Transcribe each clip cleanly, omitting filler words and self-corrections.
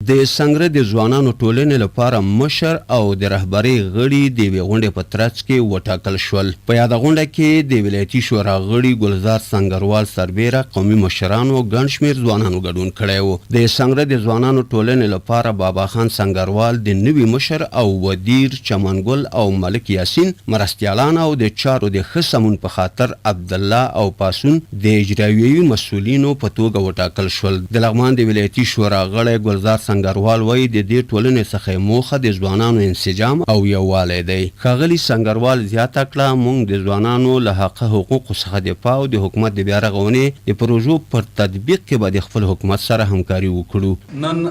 د سنګره د ځوانانو ټولنې لپاره مشر او د رهبرۍ غړي د یوې غونډې په ترڅ کې وټاکل شول. په یاده غونډه کې د ولایتي شورا غړي ګلزار سنګروال سربیره قومي مشرانو ګڼ شمېر ځوانانو ګډون کړی و. د سنګره د ځوانانو ټولنې لپاره بابا خان سنګروال د نوي مشر او ودیر چمنګل او ملک یاسین مرستیالان او د چارو د ښه سمون په خاطر عبدالله او پاسون د اجرایوي مسؤلینو په توګه وټاکل شول. د لغمان د ولایتي شورا غړی ګلزار سنګروال وایي د دې ټولنې څخه موخه د ځوانانو انسجام او یووالی دی. ښاغلي سنګروال زیاته کړه موږ د ځوانانو له حقه حقوقو څخه دفاع او د حکومت د بیا رغونې د پروژو پر تطبیق کې به د خپل حکومت سره همکاري وکړو. نن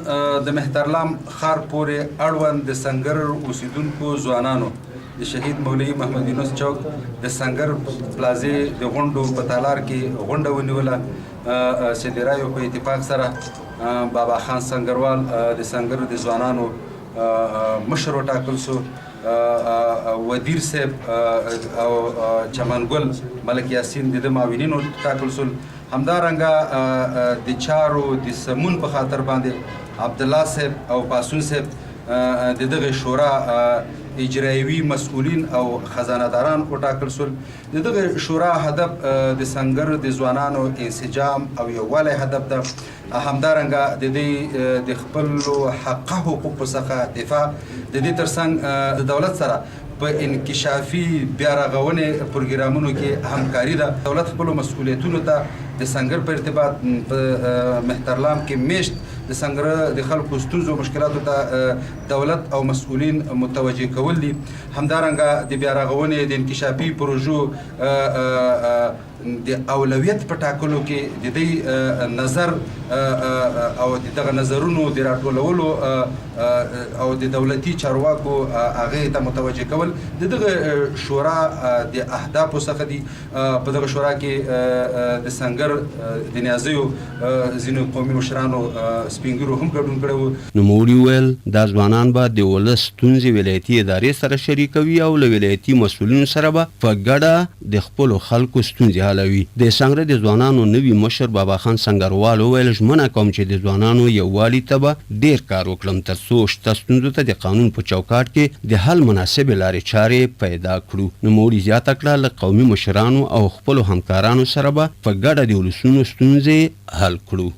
د مهترلام ښار پورې اړوند د سنګر اوسیدونکو ځوانانو د شهید مولوي محمد یونس چوک د سنګر پلازې د غونډو په تالار کې غونډه ونیوله چې د رایو په اتفاق سره بابا خان سنګروال د سنګر د ځوانانو مشر وټاکل شو. ودیر صاحب او چمنګل ملک یاسین د معاونینو ټاکل شول. همدارنګه د چارو د سمون په خاطر باندې عبدالله صاحب او پاسون صاحب د دغه شورا اجرایوي مسؤلین او خزانه‌داران وټاکل شول. د دغه شورا هدف د سنګر د ځوانانو انسجام او یووالی هدف ده. همدارنګه د دې د خپلو حقه حقوقو څخه دفاع د دې ترڅنګ د دولت سره په انکشافي بیا رغونې پروګرامونو کې همکاري ده. دولت خپلو مسؤلیتونو ته د سنګر په ارتباط په مهترلام کې میشت د سنګر د خلکو ستونزو مشکلاتو ته دولت او مسؤلین متوجه کول دي. همدارنګه د بیا رغونې د انکشافي پروژو د اولویت په ټاکلو کې د دې نظر او دغه نظرونو د راټولولو او د دولتي چارواکو هغې ته متوجه کول د دغه شورا د اهدافو څخه دي. په دغه شورا کې د سنګر د نیازیو ځینو قومي مشرانو سپین ږیرو هم ګډون کړی و. نوموړي وویل دا ځوانان به د ولس ستونزې ولایتي ادارې سره شریکوي او له ولایتي مسؤلینو سره به په ګډه د خپلو خلکو ستونزې حلوي. د سنګره د ځوانانو نوي مشر بابا خان سنګروال وویل ژمنه کوم چې د ځوانانو یووالي ته به ډېر کار وکړم تر څو شته ستونزو ته د قانون په چوکاټ کې د حل مناسبې لارې چارې پیدا کړو. نوموړي زیاته کړه له قومي مشرانو او خپلو همکارانو سره به په ګډه د ولسونو ستونزې حل کړو.